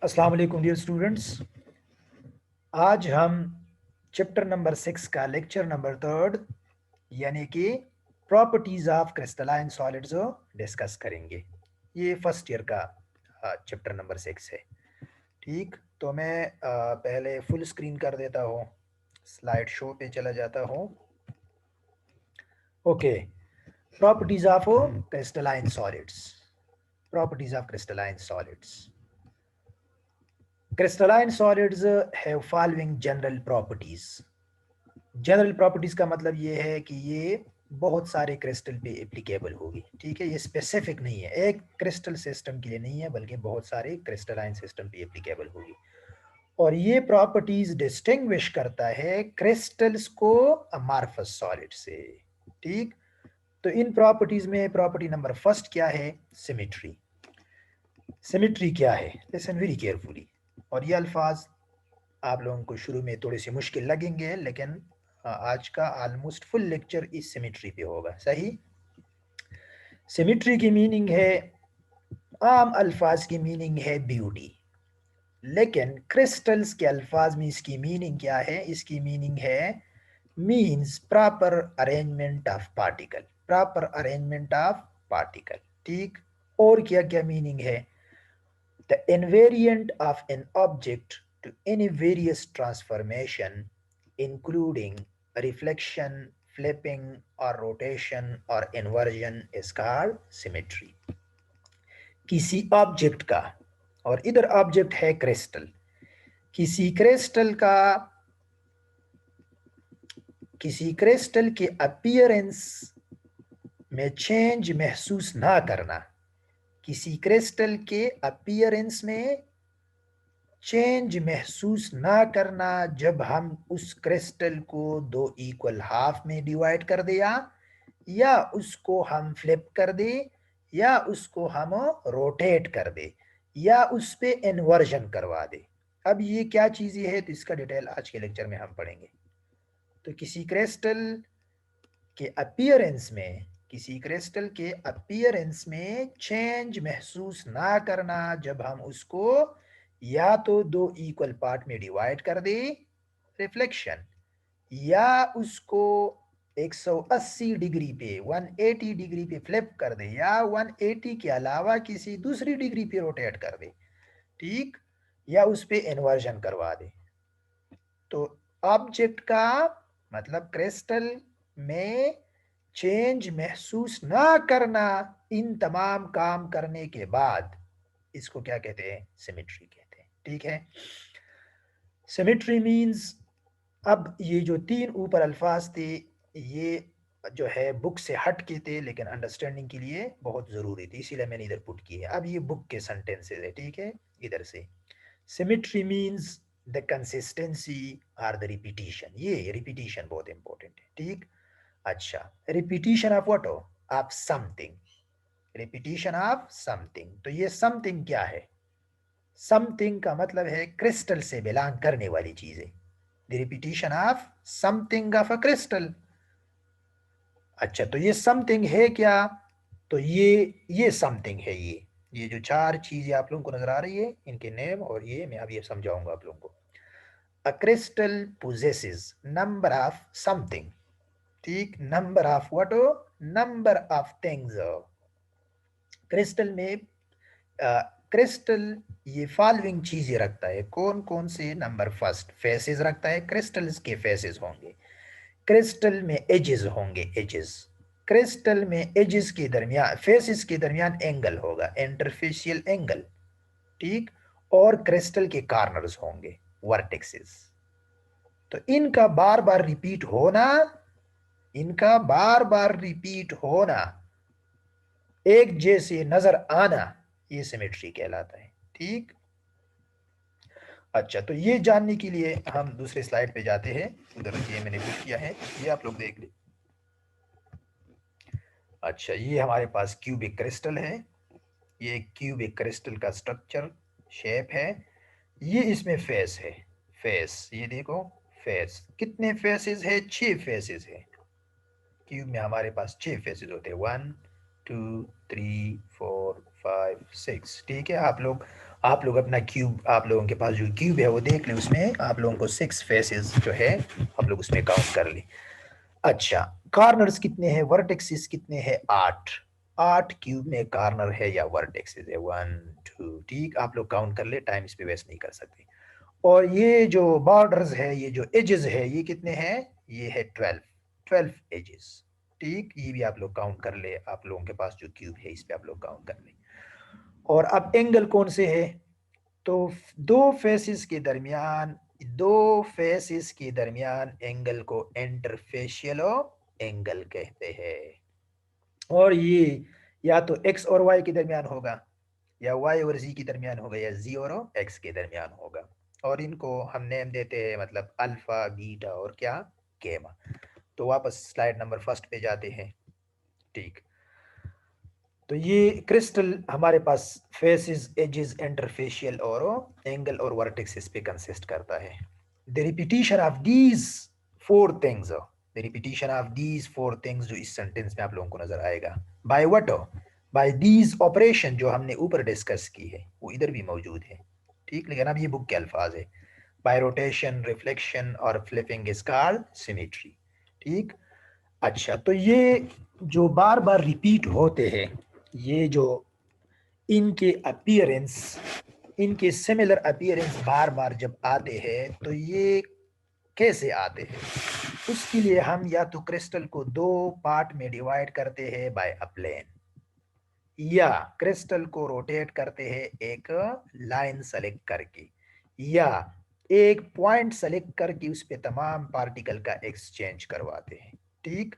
अस्सलाम वालेकुम dear students. आज हम चैप्टर नंबर 6 का लेक्चर नंबर 3 यानी कि properties of crystalline solids discuss करेंगे। ये फर्स्ट ईयर का चैप्टर नंबर 6 है। ठीक, तो मैं पहले फुल स्क्रीन कर देता हूँ, स्लाइड शो पे चला जाता हूँ। Okay, properties of crystalline solids. Properties of crystalline solids. Crystalline solids have following general properties. General properties का मतलब ये है कि ये बहुत सारे क्रिस्टल पे एप्लीकेबल होगी। ठीक है, ये स्पेसिफिक नहीं है, एक क्रिस्टल सिस्टम के लिए नहीं है, बल्कि बहुत सारे क्रिस्टलाइन सिस्टम पे एप्लीकेबल होगी। और ये प्रॉपर्टीज डिस्टिंग्विश करता है क्रिस्टल्स को अमार्फस सॉलिड से। ठीक, तो इन प्रॉपर्टीज में प्रॉपर्टी नंबर फर्स्ट क्या है? सिमेट्री। सिमेट्री क्या है? Listen very carefully. और ये अल्फाज आप लोगों को शुरू में थोड़े से मुश्किल लगेंगे, लेकिन आज का ऑलमोस्ट फुल लेक्चर इस सिमेट्री पे होगा। सही, सिमेट्री की मीनिंग है, आम अल्फाज की मीनिंग है ब्यूटी, लेकिन क्रिस्टल्स के अल्फाज में इसकी मीनिंग क्या है? इसकी मीनिंग है means proper arrangement of particle. Proper arrangement of particle. ठीक, और क्या क्या मीनिंग है? The invariant of an object to any various transformation, including reflection, flipping, or rotation or inversion, is called symmetry. किसी ऑब्जेक्ट का, और इधर ऑब्जेक्ट है क्रिस्टल, किसी क्रिस्टल का, किसी क्रिस्टल के अपीयरेंस में चेंज महसूस ना करना, किसी क्रिस्टल के अपीयरेंस में चेंज महसूस ना करना जब हम उस क्रिस्टल को दो इक्वल हाफ में डिवाइड कर दिया, या उसको हम फ्लिप कर दे, या उसको हम रोटेट कर दे, या उस पे इन्वर्जन करवा दे। अब ये क्या चीज़ें है, तो इसका डिटेल आज के लेक्चर में हम पढ़ेंगे। तो किसी क्रिस्टल के अपीयरेंस में, किसी क्रिस्टल के अपीयरेंस में चेंज महसूस ना करना जब हम उसको या तो दो इक्वल पार्ट में डिवाइड कर दे, रिफ्लेक्शन, या उसको 180 डिग्री पे, 180 डिग्री पे फ्लिप कर दे, या 180 के अलावा किसी दूसरी डिग्री पे रोटेट कर दे। ठीक, या उस पे इन्वर्जन करवा दे। तो ऑब्जेक्ट का मतलब क्रिस्टल में चेंज महसूस ना करना, इन तमाम काम करने के बाद इसको क्या कहते हैं? सिमेट्री कहते हैं। ठीक है, सिमेट्री मींस, अब ये जो तीन ऊपर अल्फाज थे, ये जो है बुक से हट के थे, लेकिन अंडरस्टैंडिंग के लिए बहुत ज़रूरी थी, इसीलिए मैंने इधर पुट की है। अब ये बुक के सेंटेंसेस है। ठीक है, इधर से सिमेट्री मींस द कंसिस्टेंसी और द रिपीटिशन। ये रिपीटिशन बहुत इंपॉर्टेंट है। ठीक, अच्छा, repetition of what? Of something. Repetition of something. तो ये समथिंग क्या है? समथिंग का मतलब है क्रिस्टल से बिलोंग करने वाली चीजें। The repetition of something of a crystal. अच्छा, तो ये समथिंग है क्या? तो ये समथिंग है। ये जो चार चीजें आप लोगों को नजर आ रही है, इनके नेम और ये मैं अब ये समझाऊंगा आप लोगों को। A crystal possesses number of something. ठीक, number of what? Number of things. Crystal में क्रिस्टल ये फॉलोइंग चीजें रखता है। कौन कौन से? नंबर फर्स्ट, फेसेस रखता है, क्रिस्टल्स के फेसेस होंगे। क्रिस्टल में एजेस होंगे, एजेस। क्रिस्टल में एजेस के दरमियान, फेसेस के दरमियान एंगल होगा, इंटरफेशियल एंगल। ठीक, और क्रिस्टल के कॉर्नर्स होंगे, वर्टेक्सेस। तो इनका बार बार रिपीट होना, इनका बार बार रिपीट होना, एक जैसे नजर आना, ये सिमेट्री कहलाता है। ठीक, अच्छा, तो ये जानने के लिए हम दूसरे स्लाइड पे जाते हैं। उधर ये मैंने पिक किया है, ये आप लोग देख लें। अच्छा, ये हमारे पास क्यूबिक क्रिस्टल है। ये क्यूबिक क्रिस्टल का स्ट्रक्चर, शेप है। ये इसमें फेस है, फेस, ये देखो फेस। कितने फेसेस है? 6 फेसेस है। क्यूब में हमारे पास 6 फेसेस होते हैं, 1 2 3 4 5 6। ठीक है, आप लोग अपना क्यूब, आप लोगों के पास जो क्यूब है वो देख लें, उसमें आप लोगों को 6 फेसेस जो है आप लोग उसमें काउंट कर लें। अच्छा, कॉर्नर्स कितने हैं, वर्टेक्सेस कितने हैं, 8। 8 क्यूब में कॉर्नर है या वर्टेक्सेस है, 1 2। ठीक, आप लोग काउंट कर ले, टाइम इस पे वेस्ट नहीं कर सकते। और ये जो बॉर्डर्स है, ये जो एजेस है, ये कितने हैं, ये है 12 एजेस। ठीक, ये भी आप लोग काउंट कर ले, आप लोगों के पास जो क्यूब है इस पे आप लोग काउंट कर ले। और अब एंगल कौन से है, तो दो फेसिस के दरमियान एंगल को इंटरफेशियल एंगल कहते हैं। और ये या तो एक्स और वाई के दरमियान होगा, या वाई और जी के दरमियान होगा, या जी और एक्स के दरमियान होगा। और इनको हम नेम देते हैं, मतलब अल्फा, बीटा और क्या, गेमा। तो वापस स्लाइड नंबर फर्स्ट पे जाते हैं। ठीक, तो ये क्रिस्टल हमारे पास फेसेस, एजेस, इंटरफेशियल और एंगल और वर्टेक्सेस पे कंसिस्ट करता है। The repetition of these four things, the repetition of these four things जो इस सेंटेंस में आप लोगों को नजर आएगा, by what, by these operation जो हमने ऊपर डिस्कस की है वो इधर भी मौजूद है। ठीक, लेकिन अब ये बुक के अल्फाज है। बाय रोटेशन, रिफ्लेक्शन और फ्लिपिंग इज कॉल्ड सिमेट्री। ठीक, अच्छा, तो ये जो बार बार रिपीट होते हैं, ये जो इनके अपीयरेंस, इनके सिमिलर अपीयरेंस बार बार जब आते हैं तो ये कैसे आते हैं, उसके लिए हम या तो क्रिस्टल को दो पार्ट में डिवाइड करते हैं बाय अ प्लेन, या क्रिस्टल को रोटेट करते हैं एक लाइन सेलेक्ट करके, या एक पॉइंट सेलेक्ट करके उस पे तमाम पार्टिकल का एक्सचेंज करवाते हैं। ठीक,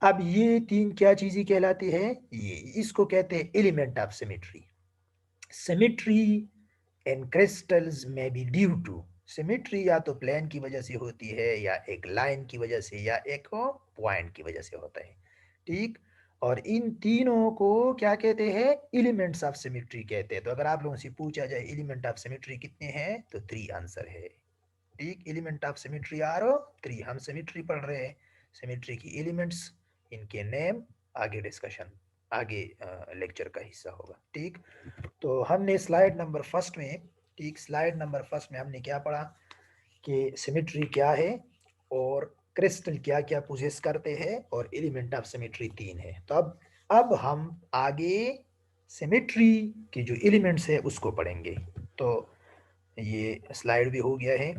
अब ये तीन क्या चीजें कहलाती है, ये इसको कहते हैं element of symmetry. Symmetry in crystals में बी ड्यू टू, सिमेट्री या तो प्लेन की वजह से होती है, या एक लाइन की वजह से, या एक पॉइंट की वजह से होता है। ठीक, और इन तीनों को क्या कहते हैं, एलिमेंट्स ऑफ सिमेट्री कहते हैं। तो अगर आप लोगों से पूछा जाए एलिमेंट ऑफ सिमेट्री कितने हैं, तो 3 आंसर है। ठीक, एलिमेंट ऑफ सिमेट्री आर 3। हम सिमेट्री पढ़ रहे हैं, सिमेट्री की एलिमेंट्स, इनके नेम आगे डिस्कशन, आगे लेक्चर का हिस्सा होगा। ठीक, तो हमने स्लाइड नंबर फर्स्ट में, ठीक, स्लाइड नंबर फर्स्ट में हमने क्या पढ़ा कि सिमेट्री क्या है, और क्रिस्टल क्या क्या पोजेस करते हैं, और एलिमेंट ऑफ सिमेट्री 3 है। तो अब हम आगे सिमेट्री के जो एलिमेंट्स है उसको पढ़ेंगे। तो ये स्लाइड भी हो गया है।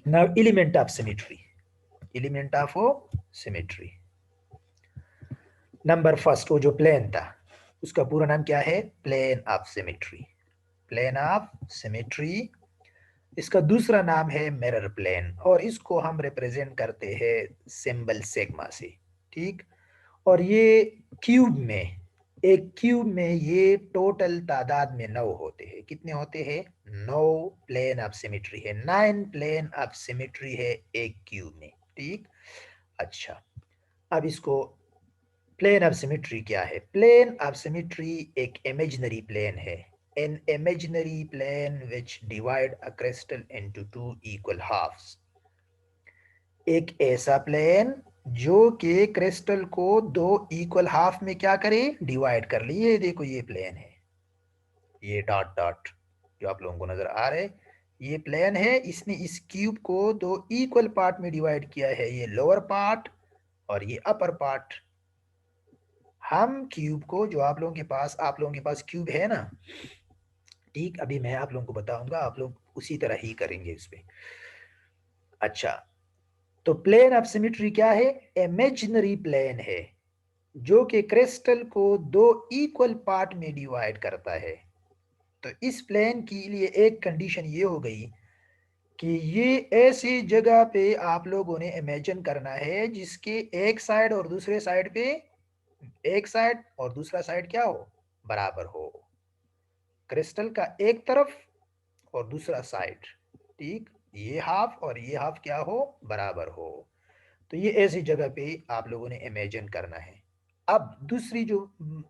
Now element of symmetry, element of symmetry. Number first, वो जो प्लेन था उसका पूरा नाम क्या है, plane of symmetry, plane of symmetry. इसका दूसरा नाम है मिरर प्लेन, और इसको हम रिप्रेजेंट करते हैं सिंबल सिग्मा से। ठीक, और ये क्यूब में, एक क्यूब में ये टोटल तादाद में 9 होते हैं। कितने होते हैं, 9 प्लेन ऑफ सिमेट्री है, 9 प्लेन ऑफ सिमेट्री है एक क्यूब में। ठीक, अच्छा, अब इसको प्लेन ऑफ सिमेट्री क्या है, प्लेन ऑफ सिमेट्री एक इमेजिनरी प्लेन है, an imaginary plane which divide a crystal into two equal halves। एक ऐसा प्लेन जो कि क्रिस्टल को दो इक्वल हाफ में क्या करे, डिवाइड कर ली। ये देखो ये प्लेन है, ये डॉट डॉट जो आप लोगों को नजर आ रहे, ये प्लेन है, इसने इस क्यूब को दो इक्वल पार्ट में डिवाइड किया है, ये लोअर पार्ट और ये अपर पार्ट। हम क्यूब को, जो आप लोगों के पास क्यूब है ना, ठीक, अभी मैं आप लोगों को बताऊंगा, आप लोग उसी तरह ही करेंगे इस पे। अच्छा, तो प्लेन ऑफ सिमेट्री क्या है, इमेजिनरी प्लेन है जो कि क्रिस्टल को दो इक्वल पार्ट में डिवाइड करता है। तो इस प्लेन के लिए एक कंडीशन ये हो गई कि ये ऐसी जगह पे आप लोगों ने इमेजिन करना है जिसके एक साइड और दूसरे साइड पे, एक साइड और दूसरा साइड क्या हो, बराबर हो, क्रिस्टल का एक तरफ और दूसरा साइड, ठीक, ये हाफ और ये हाफ क्या हो, बराबर हो। तो ये ऐसी जगह पे आप लोगों ने इमेजिन करना है। अब दूसरी जो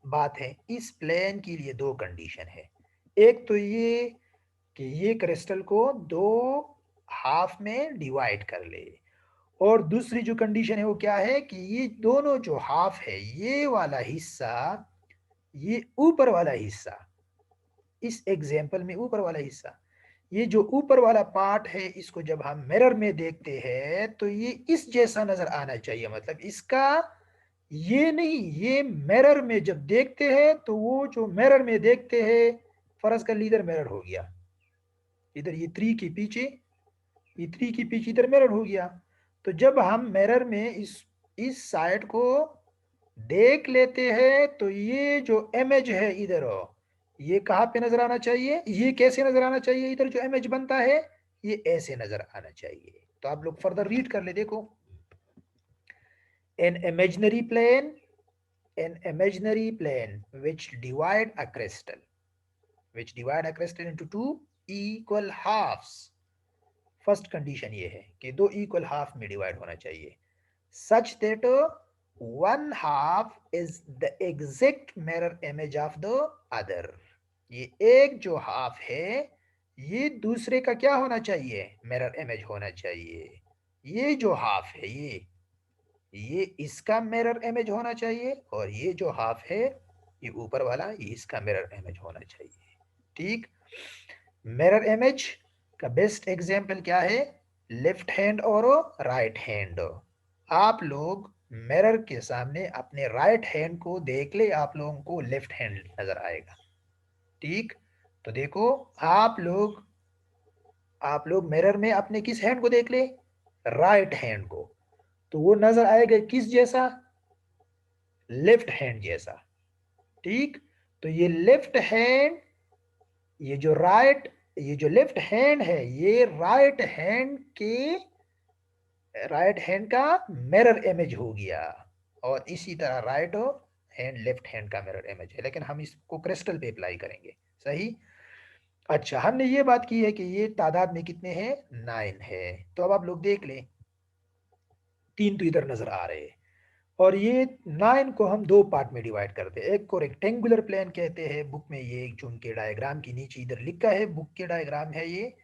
बात है, इस प्लेन के लिए दो कंडीशन है। एक तो ये कि ये क्रिस्टल को दो हाफ में डिवाइड कर ले, और दूसरी जो कंडीशन है वो क्या है कि ये दोनों जो हाफ है, ये वाला हिस्सा, ये ऊपर वाला हिस्सा, इस एग्जाम्पल में ऊपर वाला हिस्सा, ये जो ऊपर वाला पार्ट है, इसको जब हम मिरर में देखते हैं तो ये इस जैसा नजर आना चाहिए। मतलब इसका ये नहीं, ये मिरर में जब देखते हैं तो वो जो मिरर में देखते हैं, फर्ज कर लीजिए मिरर हो गया इधर, ये 3 के पीछे, ये 3 के पीछे इधर मिरर हो गया। तो जब हम मिरर में इस साइड को देख लेते हैं तो ये जो इमेज है इधर, ये कहाँ पे नजर आना चाहिए, ये कैसे नजर आना चाहिए, इधर जो इमेज बनता है ये ऐसे नजर आना चाहिए। तो आप लोग फर्दर रीड कर ले, देखो, an imaginary plane, an imaginary plane which divide a crystal, into two equal halves. First condition ये है कि दो इक्वल हाफ में डिवाइड होना चाहिए, such that one half is the exact mirror image of the other. ये एक जो हाफ है ये दूसरे का क्या होना चाहिए, मिरर इमेज होना चाहिए। ये जो हाफ है ये इसका मिरर इमेज होना चाहिए, और ये जो हाफ है ये ऊपर वाला, ये इसका मिरर इमेज होना चाहिए। ठीक, मिरर इमेज का बेस्ट एग्जांपल क्या है, लेफ्ट हैंड और राइट हैंड। आप लोग मिरर के सामने अपने राइट हैंड को देख ले, आप लोगों को लेफ्ट हैंड नजर आएगा। ठीक, तो देखो, आप लोग मिरर में अपने किस हैंड को देख ले, राइट हैंड को, तो वो नजर आएगा किस जैसा, लेफ्ट हैंड जैसा। ठीक, तो ये लेफ्ट हैंड, ये जो लेफ्ट हैंड है ये राइट हैंड का मिरर इमेज हो गया, और इसी तरह राइट हैंड लेफ्ट हैंड का मिरर इमेज है, लेकिन हम इसको क्रिस्टल पे अप्लाई करेंगे। सही, अच्छा, हमने ये बात की है कि ये तादाद में कितने हैं, 9 है। तो अब आप लोग देख लें, 3 तो इधर नजर आ रहे हैं, और ये 9 को हम दो पार्ट में डिवाइड करते हैं। एक को रेक्टेंगुलर प्लेन कहते हैं, बुक में ये जो उनके डायग्राम के नीचे इधर लिखा है, बुक के डायग्राम है ये,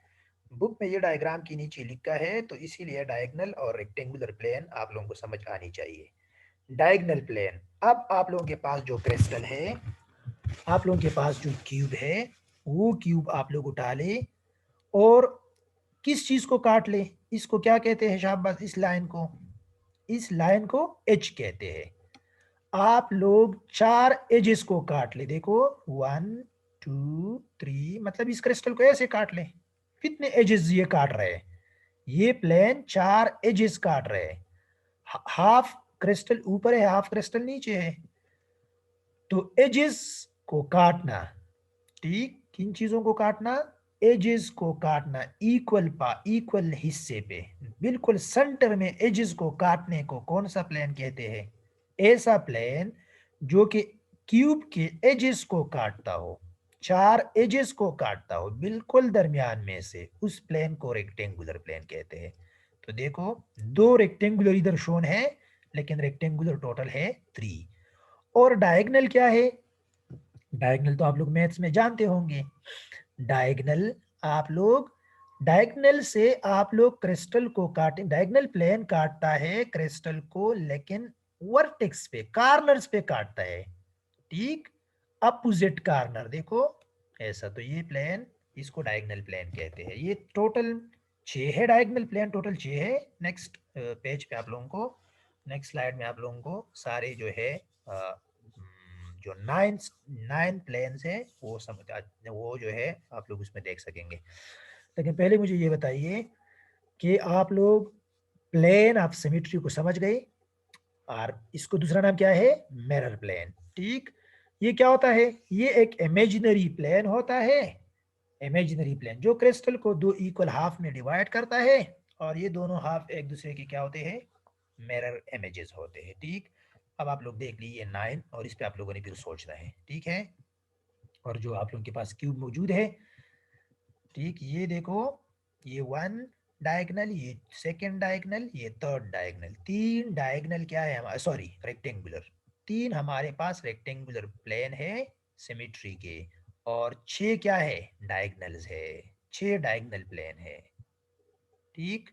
बुक में ये डायग्राम के नीचे लिखा है, तो इसीलिए डायगोनल और रेक्टेंगुलर प्लेन आप लोगों को समझ आनी चाहिए। डायगोनल प्लेन, अब आप लोगों के पास जो क्रिस्टल है, आप लोगों के पास जो क्यूब है, वो क्यूब आप लोग उठा ले और किस चीज को काट ले, इसको क्या कहते हैं शाबाश, इस लाइन को एच कहते हैं। आप लोग 4 एजेस को काट ले, देखो 1 2 3, मतलब इस क्रिस्टल को ऐसे काट ले। कितने एजेस ये काट रहे हैं, ये प्लेन 4 एजेस काट रहे हैं। हाफ क्रिस्टल ऊपर है, हाफ क्रिस्टल नीचे है, तो एजेस को काटना, ठीक, किन चीजों को काटना, एजेस को काटना, इक्वल हिस्से पे, बिल्कुल सेंटर में एजेस को काटने को कौन सा प्लेन कहते हैं, ऐसा प्लेन जो कि क्यूब के एजेस को काटता हो, 4 एजेस को काटता हो बिल्कुल दरमियान में से, उस प्लेन को रेक्टेंगुलर प्लेन कहते हैं। तो देखो, 2 रेक्टेंगुलर इधर शोन है, लेकिन रेक्टेंगुलर टोटल है 3। और डायगोनल क्या है, डायगोनल तो आप लोग मैथ्स में जानते होंगे। डायगोनल आप लोग डायगोनल से आप लोग क्रिस्टल को काटे, डायगोनल प्लेन काटता है क्रिस्टल को, लेकिन वर्टेक्स पे, कार्नर्स पे काटता है। ठीक, अपोजिट कार्नर, देखो ऐसा, तो ये प्लेन, इसको डायगोनल प्लेन कहते हैं। ये टोटल 6 है, डायगोनल प्लेन टोटल 6 है। नेक्स्ट पेज पे आप लोगों को, नेक्स्ट स्लाइड में आप लोगों को सारे जो है जो 9 प्लेन्स है वो वो जो है आप लोग उसमें देख सकेंगे। लेकिन पहले मुझे ये बताइए कि आप लोग प्लेन ऑफ सिमेट्री को समझ गए, और इसको दूसरा नाम क्या है, मिरर प्लेन। ठीक, ये क्या होता है, ये एक इमेजिनरी प्लेन होता है, इमेजिनरी प्लेन जो क्रिस्टल को दो इक्वल हाफ में डिवाइड करता है, और ये दोनों हाफ एक दूसरे के क्या होते हैं, मिरर इमेजेस होते हैं। ठीक, अब आप लोग देख लीजिए 9, और इस पे आप लोगों ने फिर सोचना है। ठीक है, और जो आप लोगों के पास क्यूब मौजूद है, ठीक, ये देखो, ये 1 डायगोनल, ये सेकंड डायगोनल, ये थर्ड डायगोनल, 3 डायगोनल क्या है हमारा, सॉरी रेक्टेंगुलर, 3 हमारे पास रेक्टेंगुलर प्लेन है सिमेट्री के, और 6 क्या है, डायगोनल्स है, 6 डायगोनल प्लेन है। ठीक,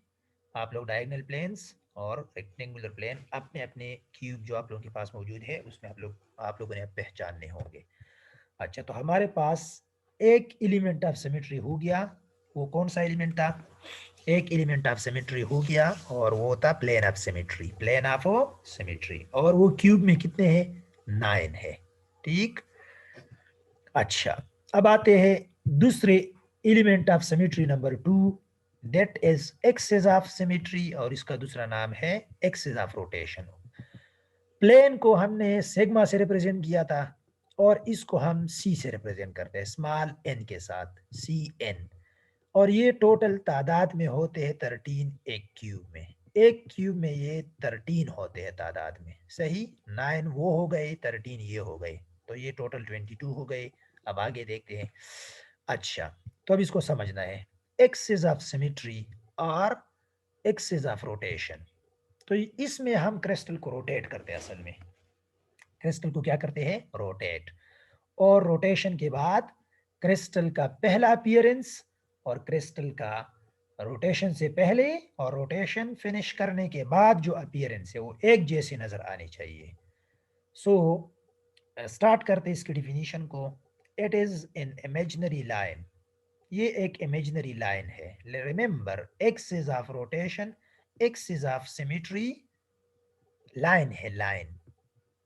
आप लोग डायगोनल प्लेन्स और रेक्टेंगुलर प्लेन अपने अपने क्यूब जो आप लोगों के पास मौजूद है उसमें आप लोगों ने पहचानने होंगे। अच्छा, तो हमारे पास एक एलिमेंट ऑफ सिमेट्री हो गया। वो कौन सा एलिमेंट था? एक एलिमेंट ऑफ सिमेट्री हो गया और वो था plane of symmetry, plane of symmetry, और वो क्यूब में कितने हैं? 9 है। ठीक। अच्छा, अब आते हैं दूसरे element of symmetry number 2, that is axis of symmetry, और इसका दूसरा नाम है एक्सिस ऑफ रोटेशन। प्लेन को हमने सिग्मा से रिप्रेजेंट किया था और इसको हम सी से रिप्रेजेंट करते हैं, स्मॉल एन के साथ, सी एन। और ये टोटल तादाद में होते हैं 13 एक क्यूब में। एक क्यूब में ये 13 होते हैं तादाद में, सही। 9 वो हो गए, 13 ये हो गए, तो ये टोटल 22 हो गए। अब आगे देखते हैं। अच्छा, तो अब इसको समझना है, एक्सिस ऑफ सिमेट्री और एक्सिस ऑफ रोटेशन। तो इसमें हम क्रिस्टल को रोटेट करते हैं। असल में क्रिस्टल को क्या करते हैं? रोटेट। और रोटेशन के बाद क्रिस्टल का पहला अपीयरेंस और क्रिस्टल का रोटेशन से पहले और रोटेशन फिनिश करने के बाद जो अपीयरेंस है वो एक जैसी नजर आनी चाहिए। सो स्टार्ट करते हैं इसकी डिफिनीशन को। It is an imaginary line. ये एक इमेजिनरी लाइन है। Remember, axis of rotation, axis of symmetry, line है, लाइन।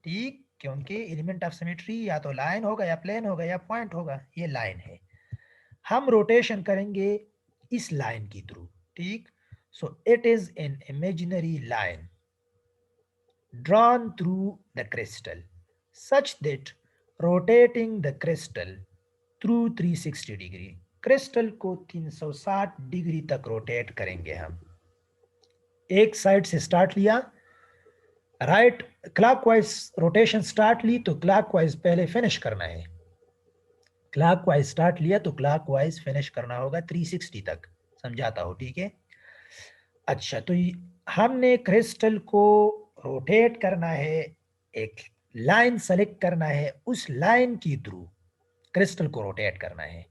ठीक, क्योंकि एलिमेंट ऑफ सिमेट्री या तो लाइन होगा या प्लेन होगा या पॉइंट होगा, ये लाइन है। हम रोटेशन करेंगे इस लाइन की थ्रू। ठीक, so it is an imaginary line drawn through the crystal such that rotating the crystal through 360 degree, crystal को 360 डिग्री तक रोटेट करेंगे हम। एक साइड से स्टार्ट लिया, राइट क्लॉकवाइज रोटेशन स्टार्ट ली तो क्लॉकवाइज पहले फिनिश करना है। क्लॉकवाइज स्टार्ट लिया तो क्लॉकवाइज फिनिश करना होगा 360 तक। समझाता हूं, ठीक है। अच्छा, तो हमने क्रिस्टल को रोटेट करना है, एक लाइन सेलेक्ट करना है, उस लाइन की थ्रू क्रिस्टल को रोटेट करना है।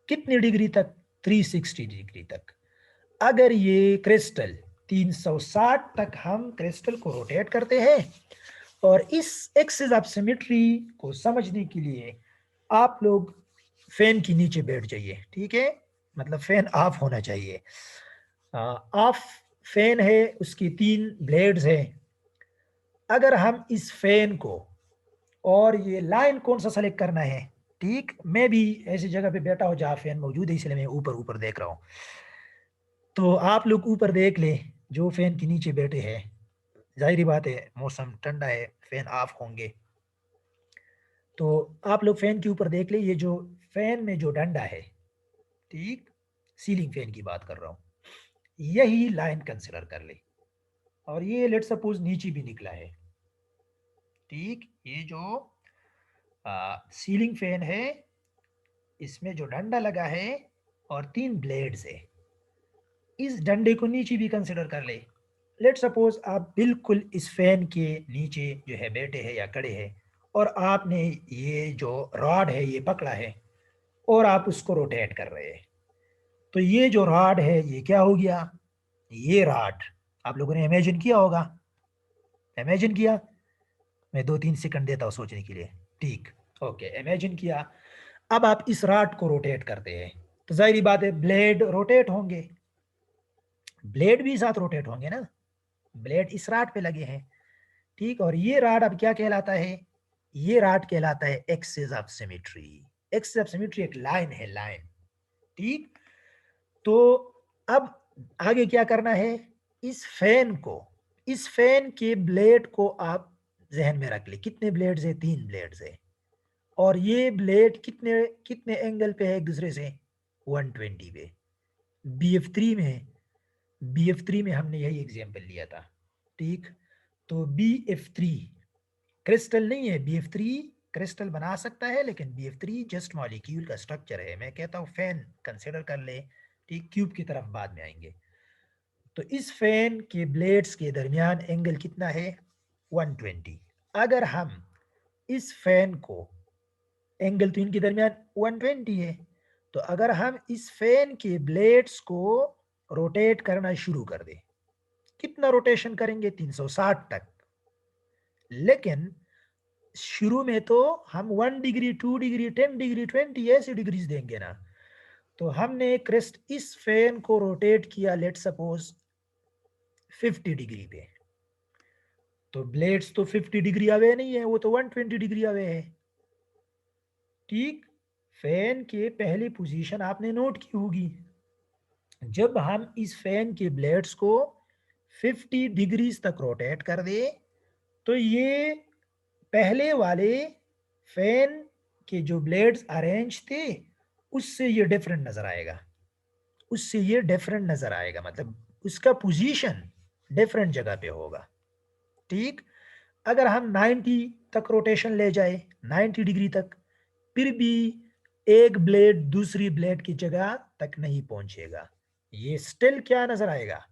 कितनी डिग्री तक? 360 डिग्री तक। अगर ये क्रिस्टल 360 तक हम क्रिस्टल को रोटेट करते हैं, और इस एक्सिस ऑफ सिमेट्री को समझने के लिए आप लोग फैन के नीचे बैठ जाइए, ठीक है। मतलब फैन ऑफ होना चाहिए। ऑफ फैन है, उसकी 3 ब्लेड्स हैं। अगर हम इस फैन को, और ये लाइन कौन सा सेलेक्ट करना है, ठीक, मैं भी ऐसी जगह पे बैठा हूँ जहाँ फैन मौजूद है, इसलिए मैं ऊपर ऊपर देख रहा हूँ। तो आप लोग ऊपर देख ले जो फैन के नीचे बैठे हैं। जाहिर बात है मौसम ठंडा है, फैन ऑफ होंगे। तो आप लोग फैन के ऊपर देख ले, ये जो फैन में जो डंडा है, ठीक, सीलिंग फैन की बात कर रहा हूँ, यही लाइन कंसिडर कर ले। और ये लेट सपोज नीचे भी निकला है, ठीक। ये जो सीलिंग फैन है, इसमें जो डंडा लगा है और 3 ब्लेड्स है, इस डंडे को नीचे भी कंसिडर कर ले। लेट सपोज आप बिल्कुल इस फैन के नीचे जो है बैठे हैं या खड़े हैं, और आपने ये जो रॉड है ये पकड़ा है और आप उसको रोटेट कर रहे हैं। तो ये जो रॉड है ये क्या हो गया? ये रॉड आप लोगों ने इमेजिन किया होगा। इमेजिन किया? मैं 2-3 सेकंड देता हूँ सोचने के लिए। ठीक, ओके, इमेजिन किया। अब आप इस रॉड को रोटेट करते हैं तो जाहिर बात है ब्लेड रोटेट होंगे, ब्लेड भी साथ रोटेट होंगे ना। ब्लेड इस रॉड पे लगे हैं, ठीक। और ये रॉड अब क्या कहलाता है? ये रॉड कहलाता है axis of symmetry. Axis of symmetry एक लाइन है, लाइन, ठीक। तो अब आगे क्या करना है? इस फैन को, इस फैन के ब्लेड को आप जहन में रख ले। कितने ब्लेड्स है? 3 ब्लेड्स है। और ये ब्लेड कितने कितने एंगल पे है एक दूसरे से? 120 पे। BF3 में है। BF3 में हमने यही एग्जाम्पल लिया था, ठीक। तो BF3 क्रिस्टल नहीं है। BF3 क्रिस्टल बना सकता है, लेकिन BF3 जस्ट मॉलिक्यूल का स्ट्रक्चर है। मैं कहता हूँ फैन कंसिडर कर ले, ठीक। क्यूब की तरफ बाद में आएंगे। तो इस फैन के ब्लेड्स के दरमियान एंगल कितना है? 120। अगर हम इस फैन को, एंगल तो इनके दरमियान 120 है, तो अगर हम इस फैन के ब्लेड्स को रोटेट करना शुरू कर दें, कितना रोटेशन करेंगे? 360 तक। लेकिन शुरू में तो हम 1 डिग्री, 2 डिग्री, 10 डिग्री, 20 ऐसी डिग्रीज देंगे ना। तो हमने क्रिस्ट इस फैन को रोटेट किया लेट सपोज 50 डिग्री पे, तो ब्लेड्स तो 50 डिग्री अवे नहीं है, वो तो 120 डिग्री अवे है। ठीक, फैन के पहली पोजीशन आपने नोट की होगी। जब हम इस फैन के ब्लेड्स को 50 डिग्रीज तक रोटेट कर दे, तो ये पहले वाले फैन के जो ब्लेड्स अरेंज थे उससे ये डिफरेंट नजर आएगा, उससे ये डिफरेंट नजर आएगा, मतलब उसका पोजीशन डिफरेंट जगह पे होगा। ठीक, अगर हम 90 तक रोटेशन ले जाए, 90 डिग्री तक, फिर भी एक ब्लेड दूसरी ब्लेड की जगह तक नहीं पहुंचेगा, ये स्टिल क्या नजर आएगा?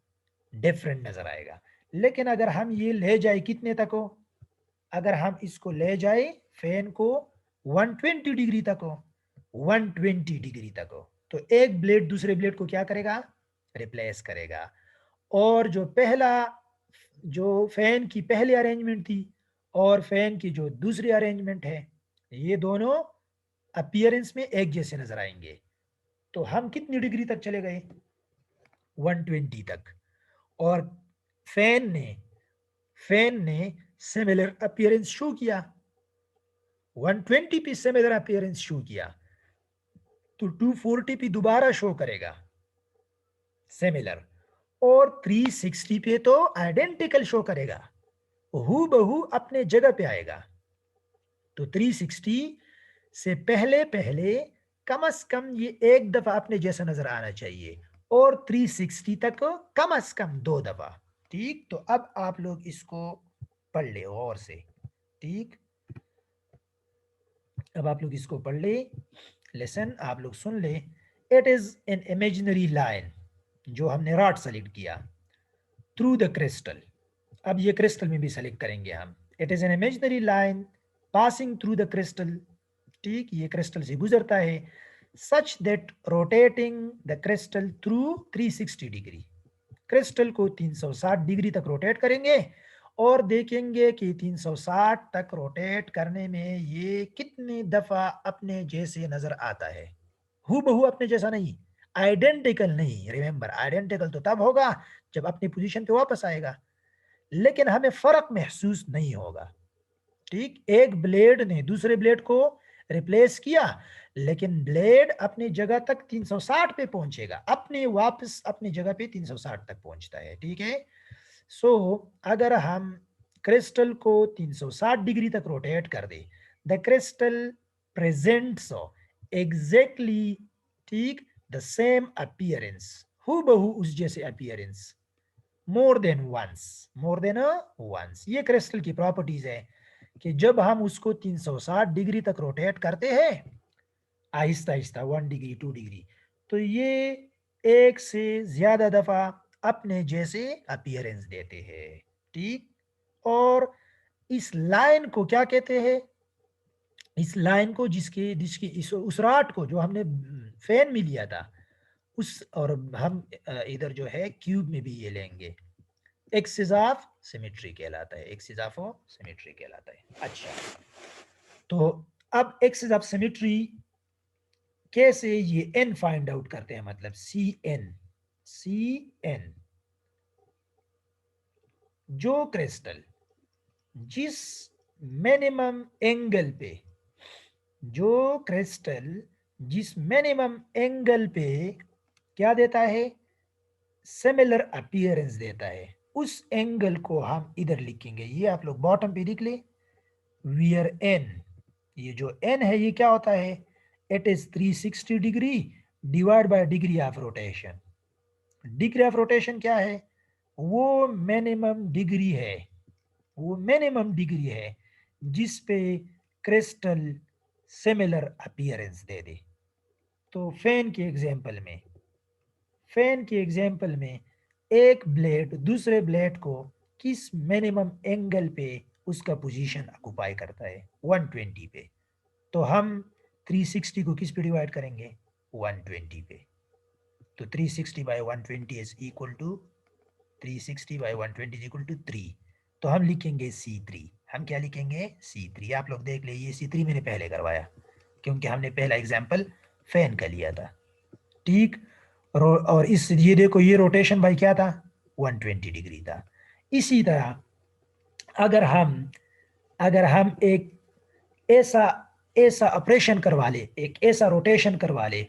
डिफरेंट नजर आएगा। लेकिन अगर हम ये ले जाए कितने तक हो, अगर हम इसको ले जाए फैन को 120 डिग्री तक हो, 120 डिग्री तक हो, तो एक ब्लेड दूसरे ब्लेड को क्या करेगा? रिप्लेस करेगा। और जो पहला, जो फैन की पहली अरेंजमेंट थी और फैन की जो दूसरी अरेंजमेंट है, ये दोनों अपीयरेंस में एक जैसे नजर आएंगे। तो हम कितनी डिग्री तक चले गए? 120 तक। और फैन ने फैन ने सिमिलर अपीयरेंस शो किया, 120 पे सिमिलर अपीयरेंस शो किया, तो 240 पे दोबारा शो करेगा सिमिलर, और 360 पे तो आइडेंटिकल शो करेगा, हु बहू अपने जगह पे आएगा। तो 360 से पहले पहले कम से कम ये एक दफा अपने जैसा नजर आना चाहिए, और 360 तक कम से कम 2 दफा। ठीक, तो अब आप लोग इसको पढ़ ले और से। ठीक, अब आप लोग इसको पढ़ ले, लेसन आप लोग सुन ले। It is an imaginary line, जो हमने रॉड सेलेक्ट किया, थ्रू द क्रिस्टल। अब ये क्रिस्टल में भी सेलेक्ट करेंगे हम। It is an imaginary line passing through the crystal. ठीक, ये क्रिस्टल से गुजरता है, such that rotating the crystal through 360 degree, crystal को 360 डिग्री तक रोटेट करेंगे और देखेंगे कि 360 तक रोटेट करने में ये कितनी दफा अपने जैसे नजर आता है। हूबहू अपने जैसा नहीं, आइडेंटिकल नहीं। रिमेंबर, आइडेंटिकल तो तब होगा जब अपनी पोजीशन पे वापस आएगा, लेकिन हमें फर्क महसूस नहीं होगा। ठीक, एक ब्लेड ने दूसरे ब्लेड को रिप्लेस किया, लेकिन ब्लेड अपनी जगह तक 360 पे पहुंचेगा, अपने वापस अपनी जगह पे 360 तक पहुंचता है। ठीक है, सो अगर हम क्रिस्टल को 360 डिग्री तक रोटेट कर दे, द क्रिस्टल प्रेजेंट्स एग्जैक्टली, ठीक, द सेम अपीयरेंस, हूबहू उस जैसे appearance, more than once, more than once. ये क्रिस्टल की प्रॉपर्टीज है कि जब हम उसको 360 डिग्री तक रोटेट करते हैं आहिस्ता आहिस्ता, 1 डिग्री 2 डिग्री, तो ये एक से ज्यादा दफा अपने जैसे अपीयरेंस देते हैं। ठीक, और इस लाइन को क्या कहते हैं? इस लाइन को, जिसके जिसकी उस रॉड को जो हमने फैन में लिया था, उस, और हम इधर जो है क्यूब में भी ये लेंगे, एक्सिस ऑफ सिमेट्री कहलाता है, एक्सिस ऑफ सिमेट्री कहलाता है। अच्छा, तो अब एक्सिस ऑफ सिमेट्री कैसे ये एन फाइंड आउट करते हैं, मतलब सी एन, सी एन, जो क्रिस्टल जिस मिनिमम एंगल पे, जो क्रिस्टल जिस मिनिमम एंगल पे क्या देता है? सिमिलर अपीयरेंस देता है, उस एंगल को हम इधर लिखेंगे, ये आप लोग बॉटम पे लिख ले, वियर एन। ये जो एन है ये क्या होता है? It is 360 degree divide by degree of rotation. Degree of rotation क्या है? वो मिनिमम डिग्री है, वो मिनिमम डिग्री है जिस पे क्रिस्टल सिमिलर अपीयरेंस दे दे। तो फैन के एग्जांपल में एक ब्लेड दूसरे ब्लेड को किस मिनिमम एंगल पे उसका पोजीशन ऑक्युपाई करता है? 120 पे। तो हम 360 को किस पे डिवाइड करेंगे? 120 पे। तो 360 by 120 is equal to 360 by 120 is equal to 3। तो हम लिखेंगे C3। हम क्या लिखेंगे? C3। आप लोग देख ले, ये C3 मैंने पहले करवाया क्योंकि हमने पहला एग्जाम्पल फैन का लिया था। ठीक, और इस ये देखो, ये रोटेशन भाई क्या था? 120 डिग्री था। इसी तरह अगर हम एक ऐसा ऐसा ऑपरेशन करवा ले, एक ऐसा रोटेशन करवा ले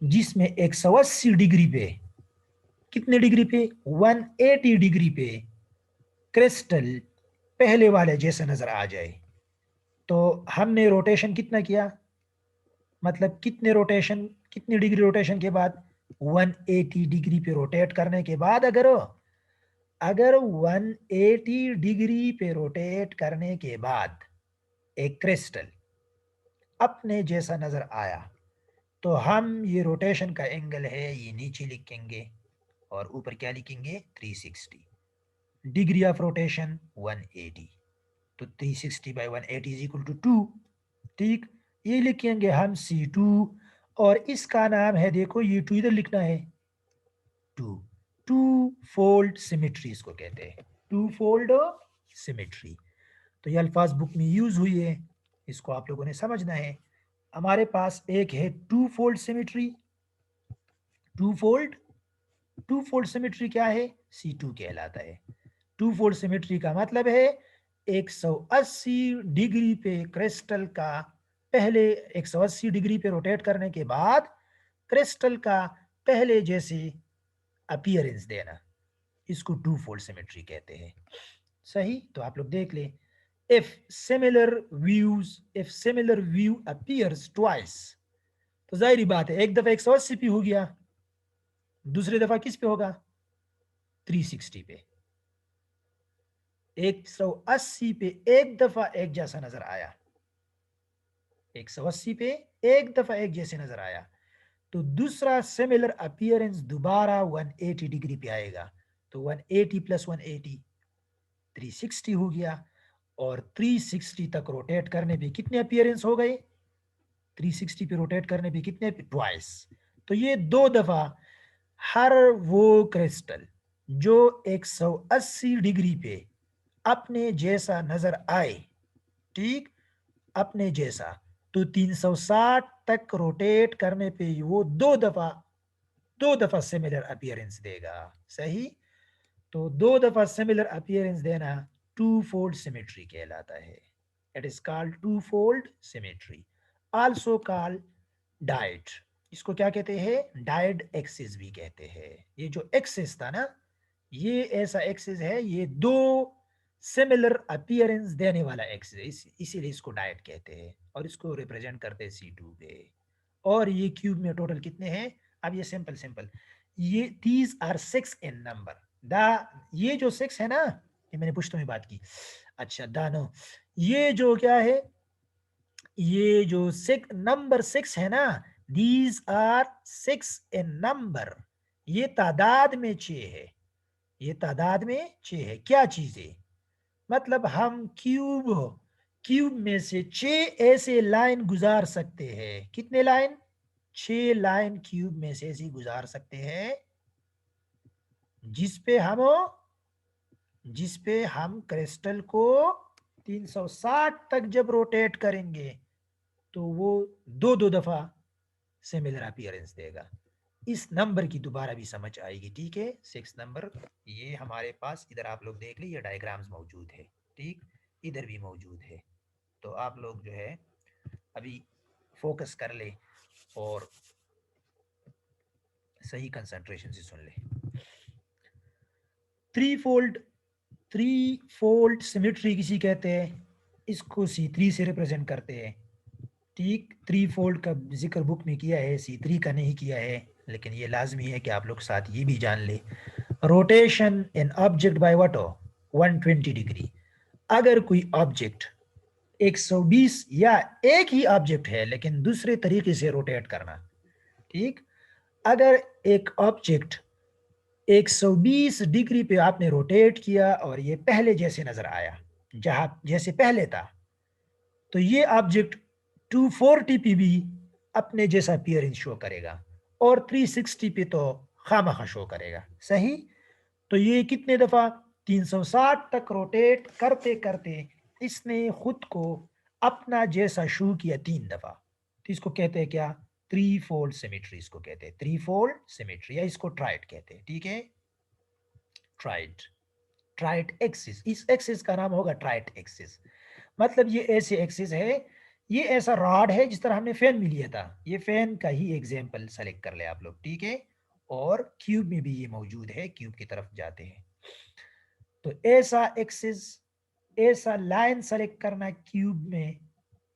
जिसमें 180 डिग्री पे, कितने डिग्री पे? 180 डिग्री पे क्रिस्टल पहले वाले जैसा नजर आ जाए, तो हमने रोटेशन कितना किया? मतलब कितनी डिग्री रोटेशन के बाद? 180 डिग्री पे रोटेट करने के बाद अगर 180 डिग्री पे रोटेट करने के बाद एक क्रिस्टल अपने जैसा नजर आया, तो हम ये रोटेशन का एंगल है ये नीचे लिखेंगे और ऊपर क्या लिखेंगे? 360। डिग्री ऑफ रोटेशन 180, तो 360 बाई 180 इज इक्वल टू 2। ठीक, ये लिखेंगे हम C2 और इसका नाम है, देखो ये 2 इधर लिखना है, 2। टू फोल्ड सिमेट्री इसको कहते हैं, टू फोल्ड सिमेट्री। तो ये अल्फाज बुक में यूज हुई है, इसको आप लोगों ने समझना है। हमारे पास एक है two fold symmetry. Two fold symmetry क्या है? C2 कहलाता है। टू फोल्ड सिमेट्री का मतलब है 180 डिग्री पे क्रिस्टल का पहले 180 डिग्री पे रोटेट करने के बाद क्रिस्टल का पहले जैसे अपीयरेंस देना, इसको टू फोल्ड सिमेट्री कहते हैं। सही, तो आप लोग देख ले, if similar view appears twice, तो जाहिर बात है एक दफा 180 पे हो गया, दूसरी दफा किस पे होगा? 360 पे। 180 पे एक दफा एक जैसा नजर आया, 180 पे एक दफा एक जैसे नजर आया, तो दूसरा सिमिलर अपीयरेंस दोबारा 180 डिग्री पे आएगा, तो 180 प्लस 180 360 हो गया, और 360 तक रोटेट करने पे कितने अपीयरेंस हो गए? 360 पे रोटेट करने पे कितने? ट्वाइस। तो ये दो दफा हर वो क्रिस्टल जो 180 डिग्री पे अपने जैसा नजर आए, ठीक, अपने जैसा, तो 360 तक रोटेट करने पे वो दो दफा सिमिलर अपीयरेंस देगा। सही, तो दो दफा सिमिलर अपीयरेंस देना टू फोल्ड सिमेट्री कहलाता है। It is called two fold symmetry, also called diad. इसको क्या कहते हैं? डाइड एक्सिस भी कहते हैं। ये जो एक्सिस था ना, ये ऐसा एक्सिस है, ये दो सिमिलर अपीयरेंस देने वाला एक्सिस है, इसीलिए इसको डाइड कहते हैं, और इसको रिप्रेजेंट करते हैं C2 पे। और ये क्यूब में टोटल कितने हैं? अब ये सिंपल सिंपल, ये दीज आर 6 इन नंबर। ये जो 6 है ना, ये मैंने पुश्तों में बात की। अच्छा दानो, ये जो क्या है, ये जो नंबर 6 है ना, दीज आर 6 इन नंबर, ये तादाद में 6 है, ये तादाद में 6 है। क्या चीज है? मतलब हम क्यूब में से 6 ऐसे लाइन गुजार सकते हैं। कितने लाइन? 6 लाइन क्यूब में से ऐसी गुजार सकते हैं जिस पे हम क्रिस्टल को 360 तक जब रोटेट करेंगे तो वो दो दो दफा सिमिलर अपीयरेंस देगा। इस नंबर की दोबारा भी समझ आएगी, ठीक है? 6 नंबर, ये हमारे पास इधर आप लोग देख ली, ये डायग्राम्स मौजूद है, ठीक, इधर भी मौजूद है। तो आप लोग जो है अभी फोकस कर ले और सही कंसंट्रेशन से सुन ले। थ्री फोल्ड सिमेट्री किसी कहते हैं, इसको C3 से रिप्रेजेंट करते हैं, ठीक। 3 फोल्ड का जिक्र बुक में किया है, C3 का नहीं किया है, लेकिन ये लाजमी है कि आप लोग साथ ये भी जान ले, rotation in object by what हो? 120 डिग्री। अगर कोई ऑब्जेक्ट 120, या एक ही ऑब्जेक्ट है लेकिन दूसरे तरीके से रोटेट करना, ठीक, अगर एक ऑब्जेक्ट 120 डिग्री पे आपने रोटेट किया और ये पहले जैसे नजर आया, जहां जैसे पहले था, तो ये ऑब्जेक्ट 240 पे भी अपने जैसा अपीयरेंस शो करेगा और 360 पे तो खामखा शो करेगा। सही, तो ये कितने दफा 360 तक रोटेट करते करते इसने खुद को अपना जैसा शू किया 3 दफा। तो इसको कहते हैं क्या? थ्री फोल्ड सिमेट्री इसको कहते हैं, थ्री फोल्ड सिमेट्री, या इसको ट्राइड कहते हैं। ठीक है, ट्राइड, ट्राइड एक्सिस, इस एक्सिस का नाम होगा ट्राइड एक्सिस। मतलब ये ऐसे एक्सिस है, ये ऐसा रॉड है जिस तरह हमने फैन में लिया था, ये फैन का ही एग्जांपल सेलेक्ट कर ले आप लोग। ठीक है, और क्यूब में भी ये मौजूद है, क्यूब की तरफ जाते हैं तो ऐसा एक्सिस, ऐसा लाइन सेलेक्ट करना क्यूब में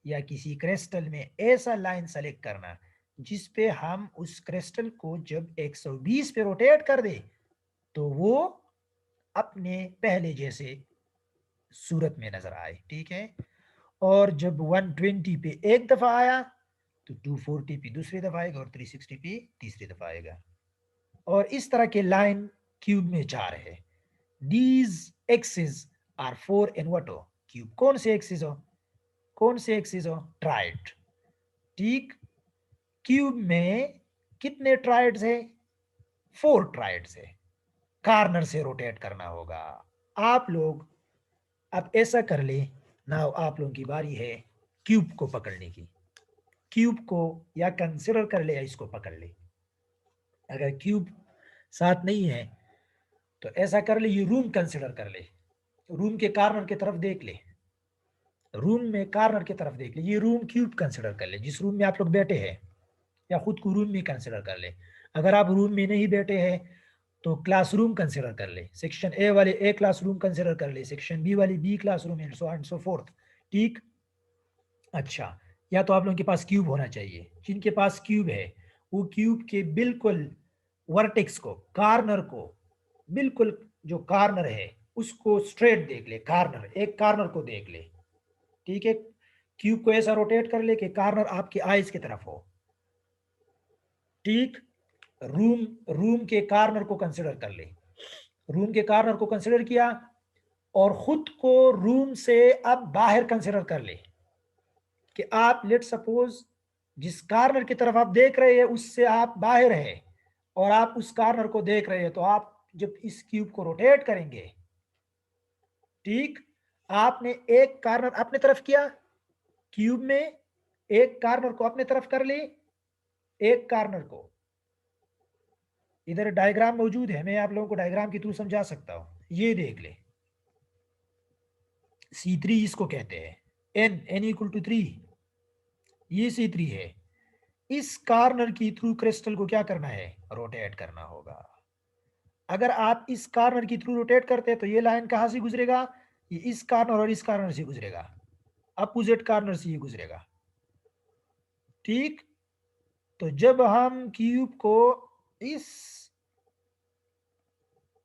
या किसी क्रिस्टल में, ऐसा लाइन सेलेक्ट करना जिस पे हम उस क्रिस्टल को जब 120 पे रोटेट कर दे तो वो अपने पहले जैसे सूरत में नजर आए। ठीक है, और जब 120 पे एक दफा आया तो 240 पे दूसरी दफा आएगा और 360 पे तीसरी दफा आएगा। और इस तरह के लाइन क्यूब में 4 है। These axis are 4 in what हो? क्यूब। कौन से एक्सिस हो? कौन से एक्सिस हो? ट्राइड। ठीक, क्यूब में कितने ट्राइड्स है? 4 ट्राइड्स है। कार्नर से रोटेट करना होगा। आप लोग अब ऐसा कर ले ना, आप लोगों की बारी है क्यूब को पकड़ने की। क्यूब को या कंसिडर कर ले या इसको पकड़ ले। अगर क्यूब साथ नहीं है तो ऐसा कर ले, ये रूम कंसिडर कर ले, रूम के कार्नर की तरफ देख ले, रूम में कार्नर की तरफ देख ले, ये रूम क्यूब कंसिडर कर ले जिस रूम में आप लोग बैठे हैं, या खुद को रूम में कंसिडर कर ले। अगर आप रूम में नहीं बैठे हैं तो क्लासरूम कंसिडर कर ले, सेक्शन ए वाले ए क्लासरूम कंसिडर कर ले, सेक्शन बी वाली B classroom, and so and so forth. ठीक, अच्छा, या तो आप लोगों के पास क्यूब होना चाहिए। जिनके पास क्यूब है वो क्यूब के बिल्कुल वर्टेक्स को, कार्नर को, बिल्कुल जो कार्नर है उसको स्ट्रेट देख ले, कार्नर, एक कार्नर को देख ले। ठीक है, क्यूब को ऐसा रोटेट कर ले कि कार्नर आपके आईज की तरफ हो। ठीक, रूम, रूम के कार्नर को कंसिडर कर ले, रूम के कार्नर को कंसिडर किया और खुद को रूम से अब बाहर कंसिडर कर ले कि आप लेट सपोज जिस कार्नर की तरफ आप देख रहे हैं उससे आप बाहर हैं और आप उस कार्नर को देख रहे हैं, तो आप जब इस क्यूब को रोटेट करेंगे, ठीक, आपने एक कार्नर अपने तरफ किया क्यूब में, एक कार्नर को अपने तरफ कर ले, एक कार्नर को, इधर डायग्राम मौजूद है, मैं आप लोगों को डायग्राम के थ्रू समझा सकता हूं, ये देख ले, C3 इसको कहते हैं, n इक्वल टू 3, ये C3 है। इस कार्नर की थ्रू क्रिस्टल को क्या करना है? रोटेट करना होगा। अगर आप इस कार्नर की थ्रू रोटेट करते हैं तो ये लाइन कहां से गुजरेगा? ये इस कार्नर और इस कार्नर से गुजरेगा, अपोजिट कार्नर से ये गुजरेगा। ठीक, तो जब हम क्यूब को इस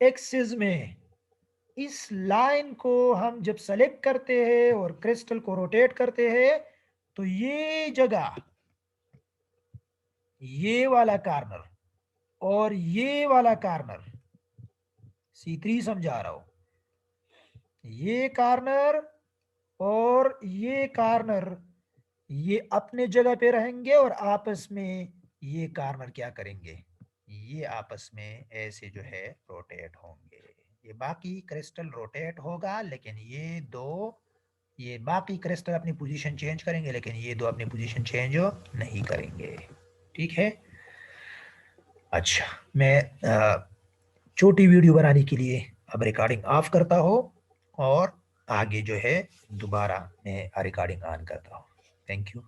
एक्सिस में, इस लाइन को हम जब सेलेक्ट करते हैं और क्रिस्टल को रोटेट करते हैं तो ये जगह, ये वाला कार्नर और ये वाला कार्नर, C3 समझा रहा हूं, ये कार्नर और ये कार्नर ये अपने जगह पे रहेंगे और आपस में ये कार्नर क्या करेंगे? ये आपस में ऐसे जो है रोटेट होंगे। ये बाकी क्रिस्टल रोटेट होगा लेकिन ये दो, ये बाकी क्रिस्टल अपनी पोजीशन चेंज करेंगे लेकिन ये दो अपनी पोजीशन चेंज नहीं करेंगे। ठीक है, अच्छा, मैं छोटी वीडियो बनाने के लिए अब रिकॉर्डिंग ऑफ करता हूँ और आगे जो है दोबारा मैं रिकॉर्डिंग ऑन करता हूँ। Thank you.